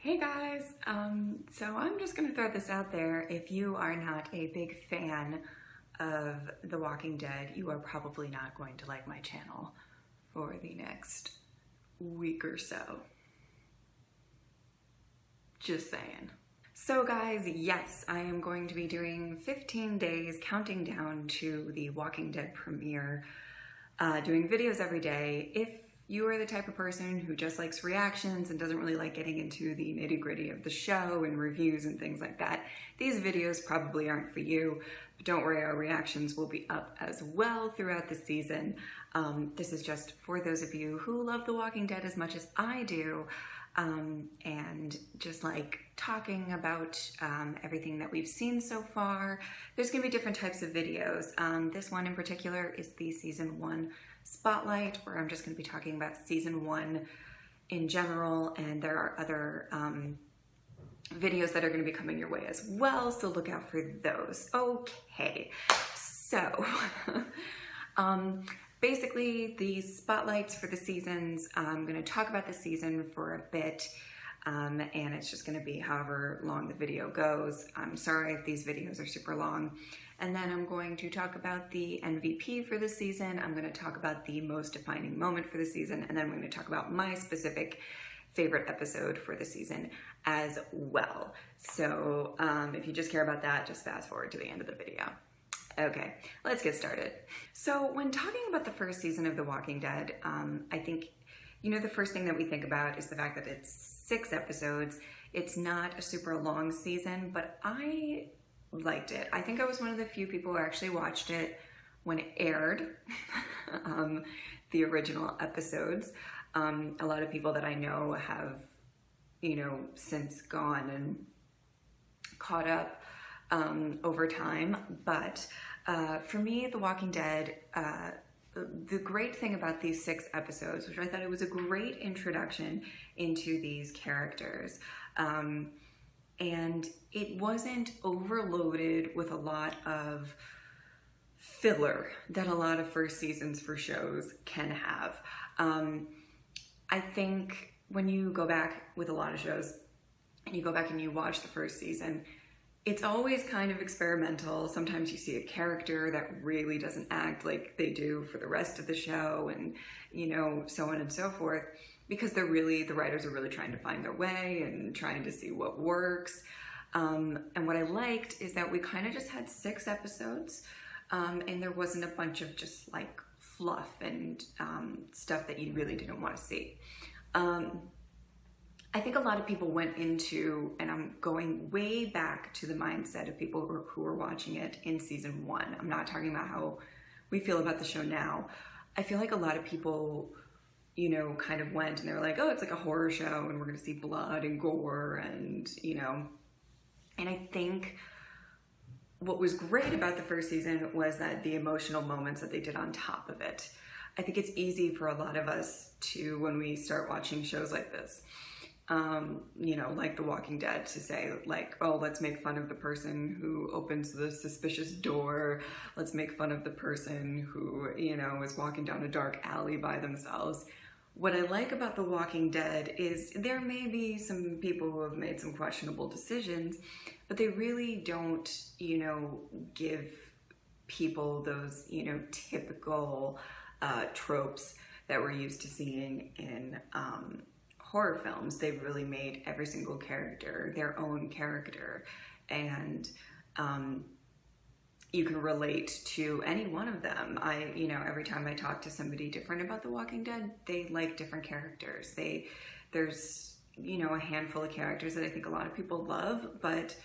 Hey guys, so I'm just gonna throw this out there. If you are not a big fan of The Walking Dead, you are probably not going to like my channel for the next week or so. Just saying. So guys, yes, I am going to be doing 15 days counting down to the Walking Dead premiere, doing videos every day. If you are the type of person who just likes reactions and doesn't really like getting into the nitty-gritty of the show and reviews and things like that, these videos probably aren't for you. But don't worry, our reactions will be up as well throughout the season. This is just for those of you who love The Walking Dead as much as I do, and just like talking about everything that we've seen so far. There's gonna be different types of videos. This one in particular is the season 1 spotlight, where I'm just going to be talking about season 1 in general, and there are other videos that are going to be coming your way as well, so look out for those. Okay, so basically the spotlights for the seasons, I'm going to talk about the season for a bit, and it's just going to be however long the video goes. I'm sorry if these videos are super long. And then I'm going to talk about the MVP for the season. I'm going to talk about the most defining moment for the season, and then I'm going to talk about my specific favorite episode for the season as well. So if you just care about that, just fast forward to the end of the video. Okay, let's get started. So when talking about the first season of The Walking Dead, I think, the first thing that we think about is the fact that it's 6 episodes. It's not a super long season, but I liked it. I think I was one of the few people who actually watched it when it aired, the original episodes. A lot of people that I know have, since gone and caught up over time. But for me, The Walking Dead, the great thing about these 6 episodes, which I thought it was a great introduction into these characters, and it wasn't overloaded with a lot of filler that a lot of first seasons for shows can have. I think when you go back with a lot of shows and you go back and you watch the first season, it's always kind of experimental. Sometimes you see a character that really doesn't act like they do for the rest of the show, and so on and so forth, because the writers are really trying to find their way and trying to see what works. And what I liked is that we kind of just had 6 episodes, and there wasn't a bunch of just like fluff and stuff that you really didn't want to see. I think a lot of people went into, and I'm going way back to the mindset of people who were watching it in season 1. I'm not talking about how we feel about the show now. I feel like a lot of people, kind of went and they were like, oh, it's like a horror show and we're going to see blood and gore and, and I think what was great about the first season was that the emotional moments that they did on top of it. I think it's easy for a lot of us to, when we start watching shows like this, like The Walking Dead, to say like, oh, let's make fun of the person who opens the suspicious door. Let's make fun of the person who, is walking down a dark alley by themselves. What I like about The Walking Dead is there may be some people who have made some questionable decisions, but they really don't, give people those, typical tropes that we're used to seeing in horror films. They've really made every single character their own character, and you can relate to any one of them. Every time I talk to somebody different about The Walking Dead, they like different characters. There's a handful of characters that I think a lot of people love, but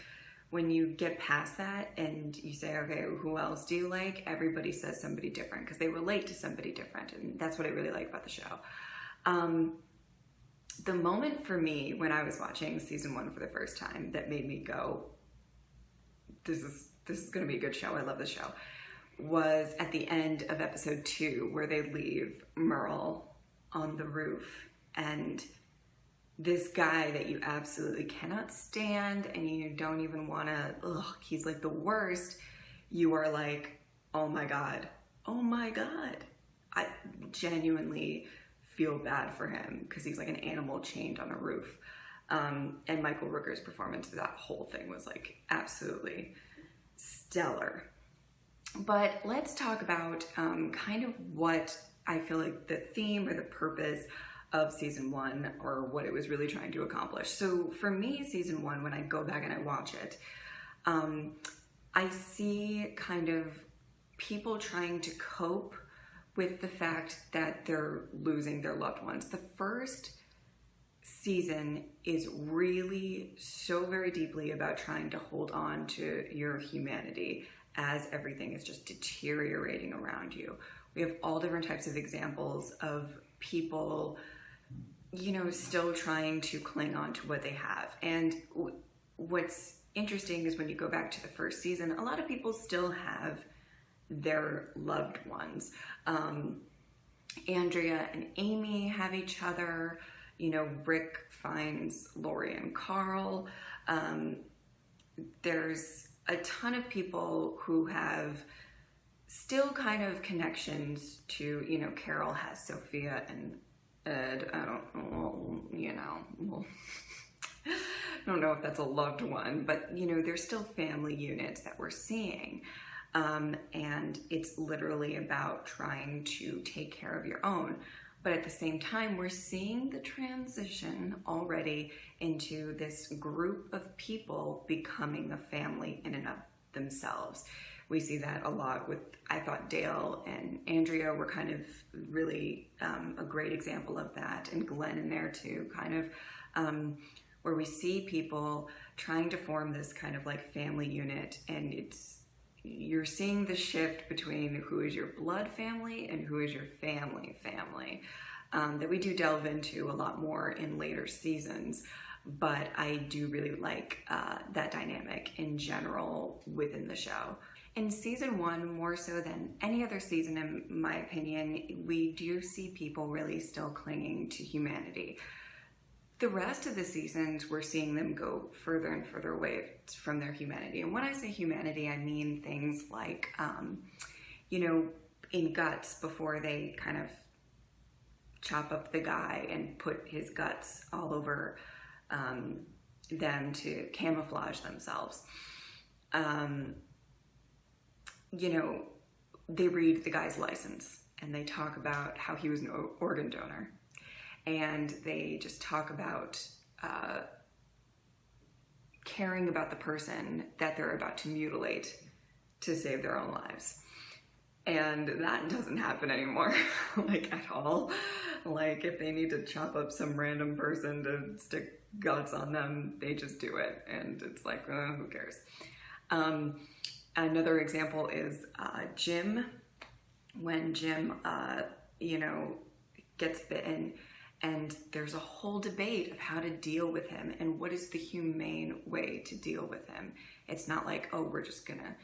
when you get past that and you say, okay, who else do you like? Everybody says somebody different because they relate to somebody different, and that's what I really like about the show. The moment for me when I was watching season 1 for the first time that made me go, this is going to be a good show, I love this show, was at the end of episode 2, where they leave Merle on the roof, and this guy that you absolutely cannot stand and you don't even want to, he's like the worst, you are like, oh my God. I genuinely feel bad for him because he's like an animal chained on a roof. And Michael Rooker's performance of that whole thing was like absolutely stellar. But let's talk about kind of what I feel like the theme or the purpose of season 1, or what it was really trying to accomplish. So for me, season 1, when I go back and I watch it, I see kind of people trying to cope with the fact that they're losing their loved ones. The first season is really so very deeply about trying to hold on to your humanity as everything is just deteriorating around you. We have all different types of examples of people, you know, still trying to cling on to what they have. And what's interesting is when you go back to the first season, a lot of people still have their loved ones. Andrea and Amy have each other. You know, Rick finds Lori and Carl. There's a ton of people who have still kind of connections to, you know, Carol has Sophia and Ed. I don't know if that's a loved one, but, you know, there's still family units that we're seeing. And it's literally about trying to take care of your own. But at the same time, we're seeing the transition already into this group of people becoming a family in and of themselves. We see that a lot with, I thought Dale and Andrea were kind of really a great example of that, and Glenn in there too, kind of, where we see people trying to form this kind of like family unit, and you're seeing the shift between who is your blood family and who is your family that we do delve into a lot more in later seasons. But I do really like that dynamic in general within the show. In season 1, more so than any other season, in my opinion, we do see people really still clinging to humanity. The rest of the seasons, we're seeing them go further and further away from their humanity. And when I say humanity, I mean things like, you know, in Guts, before they kind of chop up the guy and put his guts all over them to camouflage themselves. You know, they read the guy's license and they talk about how he was an organ donor. And they just talk about caring about the person that they're about to mutilate to save their own lives. And that doesn't happen anymore, like at all. Like if they need to chop up some random person to stick guts on them, they just do it. And it's like, who cares? Another example is Jim. When Jim, you know, gets bitten, and there's a whole debate of how to deal with him and what is the humane way to deal with him. It's not like, oh, we're just gonna,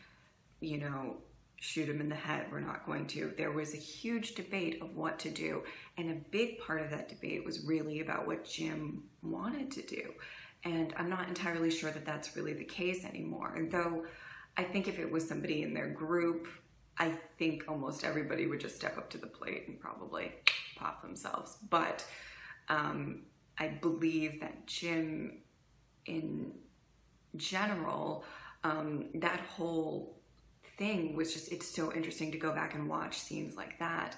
you know, shoot him in the head. We're not going to. There was a huge debate of what to do. And a big part of that debate was really about what Jim wanted to do. And I'm not entirely sure that that's really the case anymore. And though I think if it was somebody in their group, I think almost everybody would just step up to the plate and probably pop themselves. But I believe that Jim, in general, that whole thing was just, it's so interesting to go back and watch scenes like that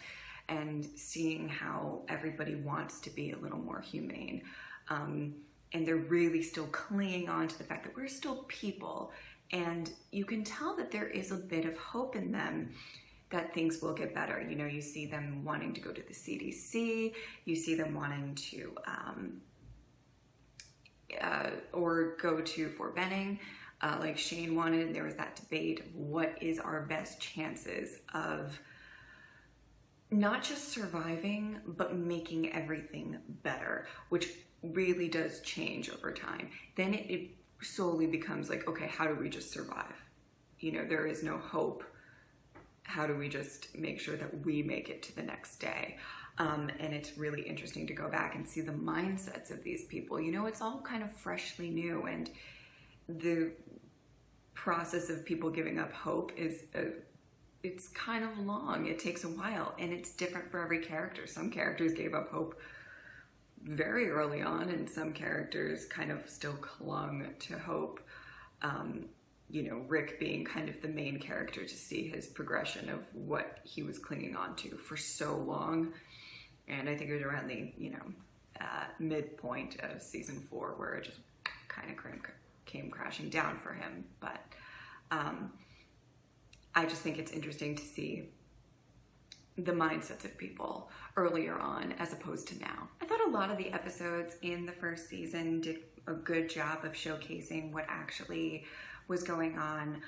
and seeing how everybody wants to be a little more humane. And they're really still clinging on to the fact that we're still people. And you can tell that there is a bit of hope in them that things will get better. You know, you see them wanting to go to the CDC, you see them wanting to, or go to Fort Benning, like Shane wanted. And there was that debate of what is our best chances of not just surviving, but making everything better, which really does change over time. Then it slowly becomes like, okay, how do we just survive? You know, there is no hope. How do we just make sure that we make it to the next day? And it's really interesting to go back and see the mindsets of these people. You know, it's all kind of freshly new, and the process of people giving up hope is, it's kind of long. It takes a while, and it's different for every character. Some characters gave up hope very early on, and some characters kind of still clung to hope. You know, Rick being kind of the main character, to see his progression of what he was clinging on to for so long. And I think it was around the, you know, midpoint of season 4 where it just kind of came crashing down for him. But I just think it's interesting to see the mindsets of people earlier on as opposed to now. I thought a lot of the episodes in the first season did a good job of showcasing what actually was going on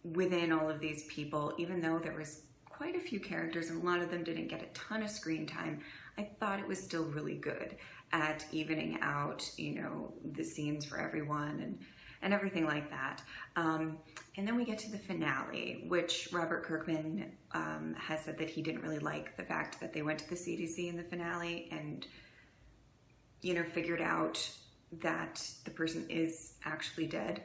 within all of these people. Even though there was quite a few characters and a lot of them didn't get a ton of screen time, I thought it was still really good at evening out, you know, the scenes for everyone and everything like that. And then we get to the finale, which Robert Kirkman has said that he didn't really like the fact that they went to the CDC in the finale and, you know, figured out that the person is actually dead.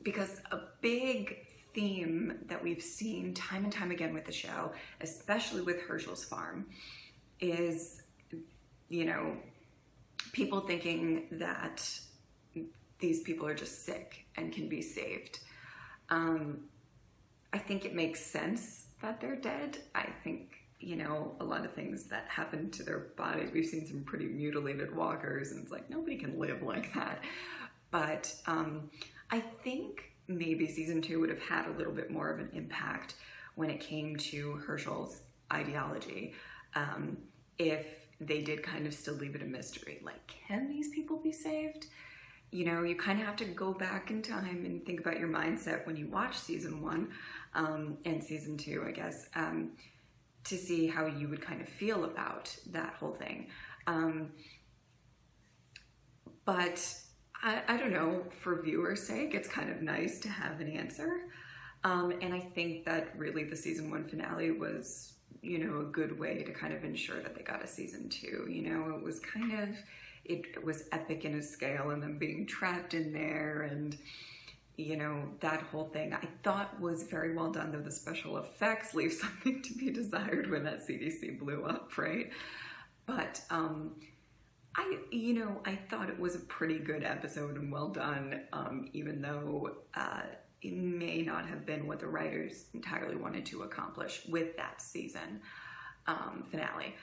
Because a big theme that we've seen time and time again with the show, especially with Herschel's farm, is, you know, people thinking that these people are just sick and can be saved. I think it makes sense that they're dead. I think, you know, a lot of things that happen to their bodies, we've seen some pretty mutilated walkers, and it's like, nobody can live like that. But I think maybe season 2 would have had a little bit more of an impact when it came to Herschel's ideology, if they did kind of still leave it a mystery. Like, can these people be saved? You know, you kind of have to go back in time and think about your mindset when you watch season 1 and season 2, I guess, to see how you would kind of feel about that whole thing. But I don't know, for viewers' sake, it's kind of nice to have an answer. And I think that really the season 1 finale was, you know, a good way to kind of ensure that they got a season 2. You know, it was kind of, it was epic in a scale, and them being trapped in there, and, you know, that whole thing I thought was very well done, though the special effects leave something to be desired when that CDC blew up, right? But I thought it was a pretty good episode and well done, even though it may not have been what the writers entirely wanted to accomplish with that season finale.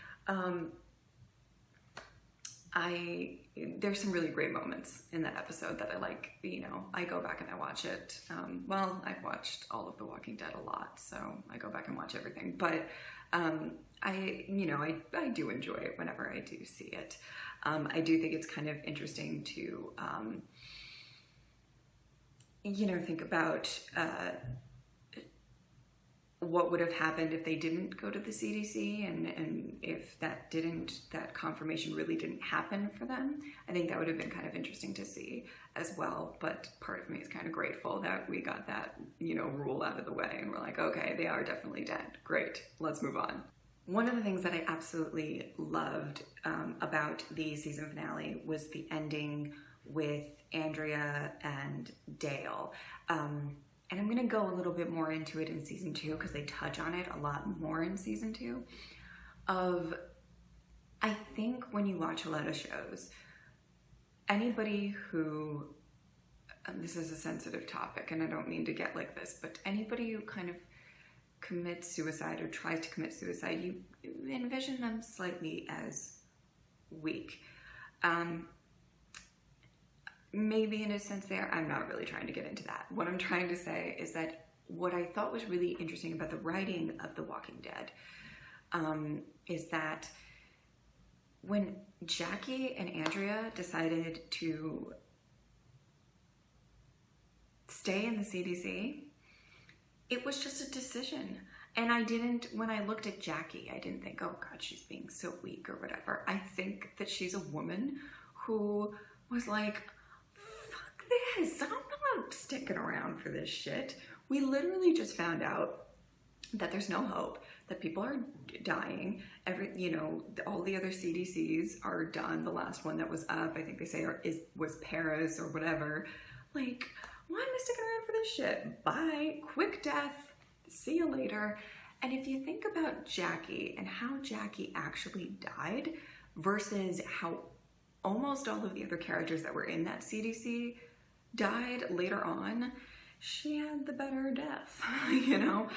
There's some really great moments in that episode that I like. You know, I go back and I watch it. Well, I've watched all of The Walking Dead a lot, so I go back and watch everything. But I do enjoy it whenever I do see it. I do think it's kind of interesting to, you know, think about what would have happened if they didn't go to the CDC, and if that confirmation really didn't happen for them. I think that would have been kind of interesting to see as well. But part of me is kind of grateful that we got that, you know, rule out of the way, and we're like, okay, they are definitely dead. Great, let's move on. One of the things that I absolutely loved about the season finale was the ending with Andrea and Dale. And I'm gonna go a little bit more into it in season 2 because they touch on it a lot more in season 2. I think when you watch a lot of shows, anybody who, this is a sensitive topic and I don't mean to get like this, but anybody who kind of commits suicide or tries to commit suicide, you envision them slightly as weak. Maybe in a sense there, I'm not really trying to get into that. What I'm trying to say is that what I thought was really interesting about the writing of The Walking Dead is that when Jackie and Andrea decided to stay in the CDC, it was just a decision. And when I looked at Jackie, I didn't think, oh God, she's being so weak or whatever. I think that she's a woman who was like, this, I'm not sticking around for this shit. We literally just found out that there's no hope, that people are dying. All the other CDCs are done. The last one that was up, I think they say was Paris or whatever. Like, why am I sticking around for this shit? Bye, quick death, see you later. And if you think about Jackie and how Jackie actually died versus how almost all of the other characters that were in that CDC died later on, she had the better death, you know,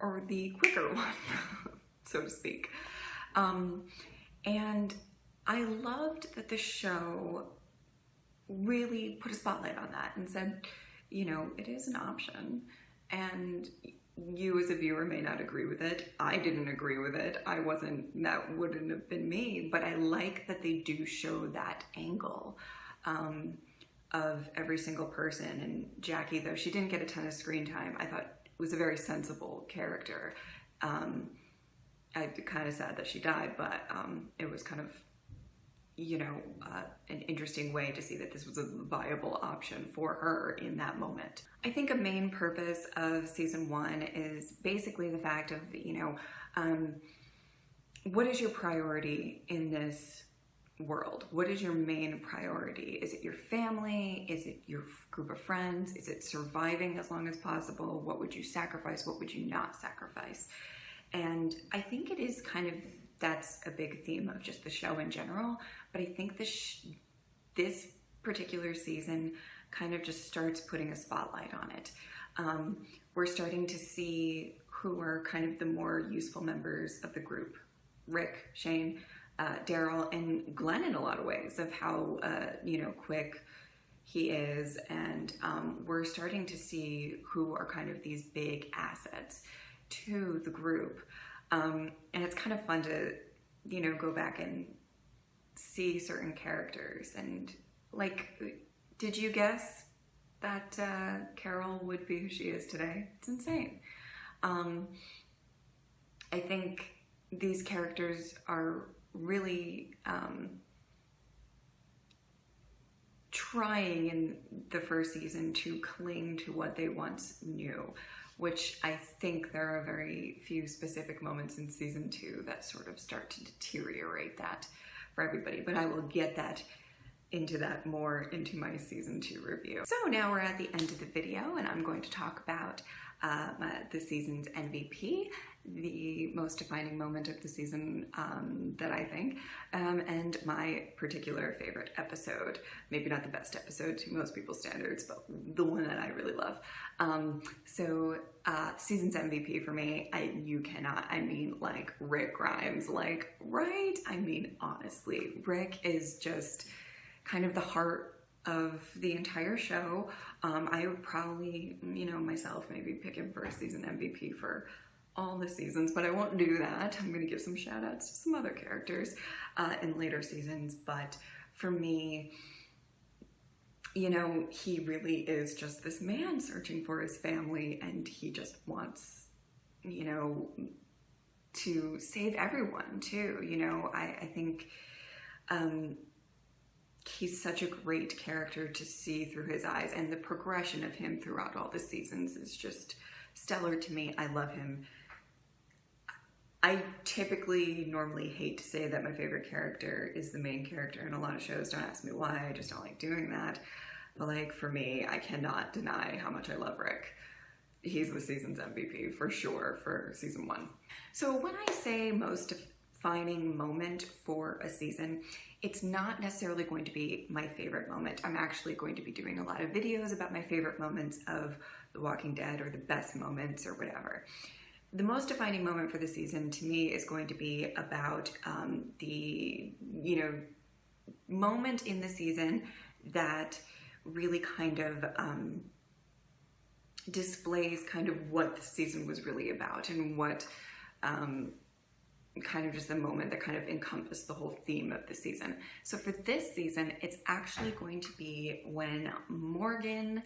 or the quicker one, so to speak. And I loved that the show really put a spotlight on that and said, you know, it is an option, and you as a viewer may not agree with it. I didn't agree with it. That wouldn't have been me, but I like that they do show that angle of every single person. And Jackie, though she didn't get a ton of screen time, I thought was a very sensible character. I'm kind of sad that she died, but it was kind of, you know, an interesting way to see that this was a viable option for her in that moment. I think a main purpose of season 1 is basically the fact of, you know, what is your priority in this world? What is your main priority? Is it your family? Is it your group of friends? Is it surviving as long as possible? What would you sacrifice? What would you not sacrifice? And I think it is kind of, that's a big theme of just the show in general, but I think this particular season kind of just starts putting a spotlight on it. We're starting to see who are kind of the more useful members of the group. Rick, Shane, Daryl, and Glenn in a lot of ways of how, you know, quick he is. And we're starting to see who are kind of these big assets to the group. And it's kind of fun to, you know, go back and see certain characters. And like, did you guess that Carol would be who she is today? It's insane. I think these characters are really trying in the first season to cling to what they once knew, which I think there are very few specific moments in season 2 that sort of start to deteriorate that for everybody, but I will get into that more into my season 2 review. So now we're at the end of the video, and I'm going to talk about the season's MVP, the most defining moment of the season that I think, and my particular favorite episode. Maybe not the best episode to most people's standards, but the one that I really love. Season's MVP for me, I mean, like, Rick Grimes, like, right? I mean, honestly, Rick is just kind of the heart of the entire show. I would probably, you know, myself maybe pick him for a season MVP for all the seasons, but I won't do that. I'm going to give some shout outs to some other characters in later seasons, but for me, you know, he really is just this man searching for his family, and he just wants, you know, to save everyone too. You know, I think he's such a great character to see through his eyes, and the progression of him throughout all the seasons is just stellar to me. I love him. I typically normally hate to say that my favorite character is the main character in a lot of shows. Don't ask me why, I just don't like doing that. But like, for me, I cannot deny how much I love Rick. He's the season's MVP for sure for season 1. So when I say most defining moment for a season, it's not necessarily going to be my favorite moment. I'm actually going to be doing a lot of videos about my favorite moments of The Walking Dead, or the best moments, or whatever. The most defining moment for the season to me is going to be about the, you know, moment in the season that really kind of displays kind of what the season was really about, and what kind of just the moment that kind of encompassed the whole theme of the season. So for this season, it's actually going to be when Morgan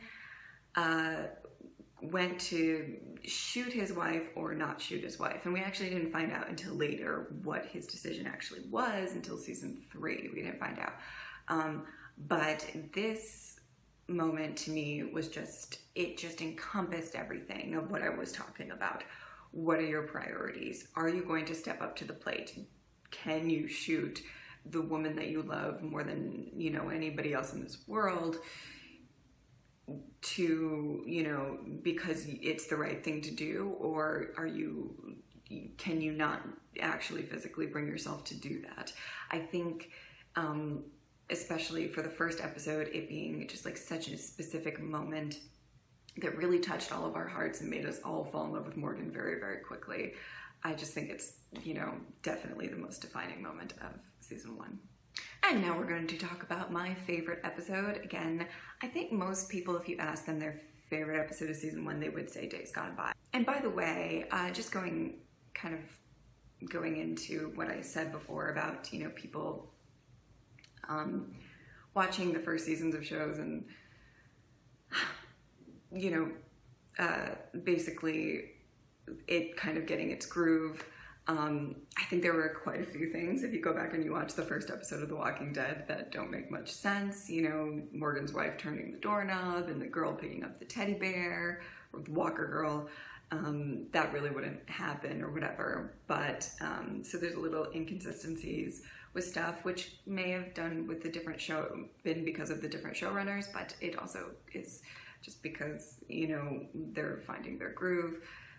went to shoot his wife or not shoot his wife. And we actually didn't find out until later what his decision actually was, until season 3. We didn't find out. But this moment to me was just, it just encompassed everything of what I was talking about. What are your priorities? Are you going to step up to the plate? Can you shoot the woman that you love more than, you know, anybody else in this world? to, you know, because it's the right thing to do, or can you not actually physically bring yourself to do that? I think, especially for the first episode, it being just like such a specific moment that really touched all of our hearts and made us all fall in love with Morgan very, very quickly. I just think it's, you know, definitely the most defining moment of season 1. And now we're going to talk about my favorite episode. Again, I think most people, if you ask them their favorite episode of season 1, they would say Days Gone By. And by the way, just going into what I said before about, you know, people watching the first seasons of shows and, you know, basically it kind of getting its groove. I think there were quite a few things, if you go back and you watch the first episode of The Walking Dead, that don't make much sense. You know, Morgan's wife turning the doorknob and the girl picking up the teddy bear, or the Walker girl. That really wouldn't happen or whatever. But, so there's a little inconsistencies with stuff, which may have done with the different show, been because of the different showrunners, but it also is just because, you know, they're finding their groove.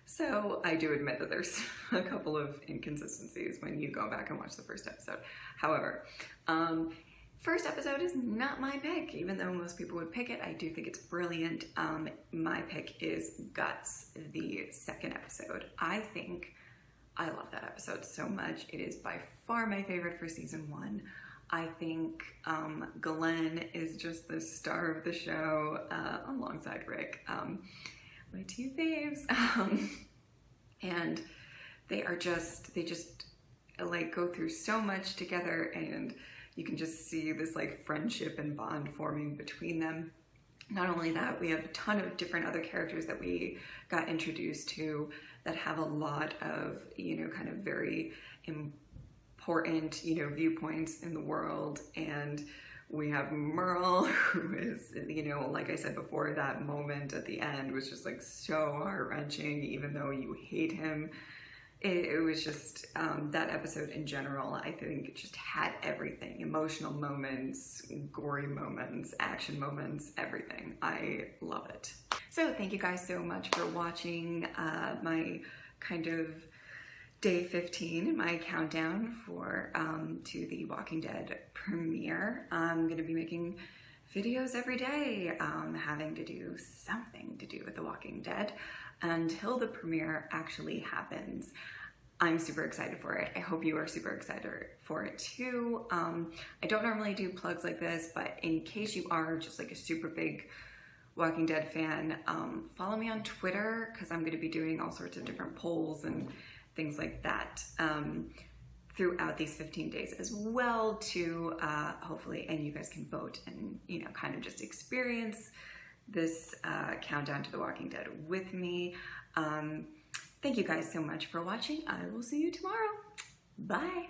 So I do admit that there's a couple of inconsistencies when you go back and watch the first episode. However, first episode is not my pick, even though most people would pick it. I do think it's brilliant. My pick is Guts, the second episode. I love that episode so much. It is by far my favorite for season 1. I think Glenn is just the star of the show, alongside Rick. My two faves. And they just like go through so much together, and you can just see this like friendship and bond forming between them. Not only that, we have a ton of different other characters that we got introduced to that have a lot of, you know, kind of very important, you know, viewpoints in the world. And we have Merle, who is, you know, like I said before, that moment at the end was just like so heart-wrenching, even though you hate him. It was just, that episode in general, I think it just had everything. Emotional moments, gory moments, action moments, everything. I love it. So thank you guys so much for watching my kind of day 15 in my countdown for to the Walking Dead premiere. I'm gonna be making videos every day, having to do something to do with the Walking Dead until the premiere actually happens. I'm super excited for it. I hope you are super excited for it too. I don't normally do plugs like this, but in case you are just like a super big Walking Dead fan, follow me on Twitter, because I'm gonna be doing all sorts of different polls and things like that throughout these 15 days as well, to hopefully, and you guys can vote and, you know, kind of just experience this countdown to The Walking Dead with me. Thank you guys so much for watching. I will see you tomorrow. Bye.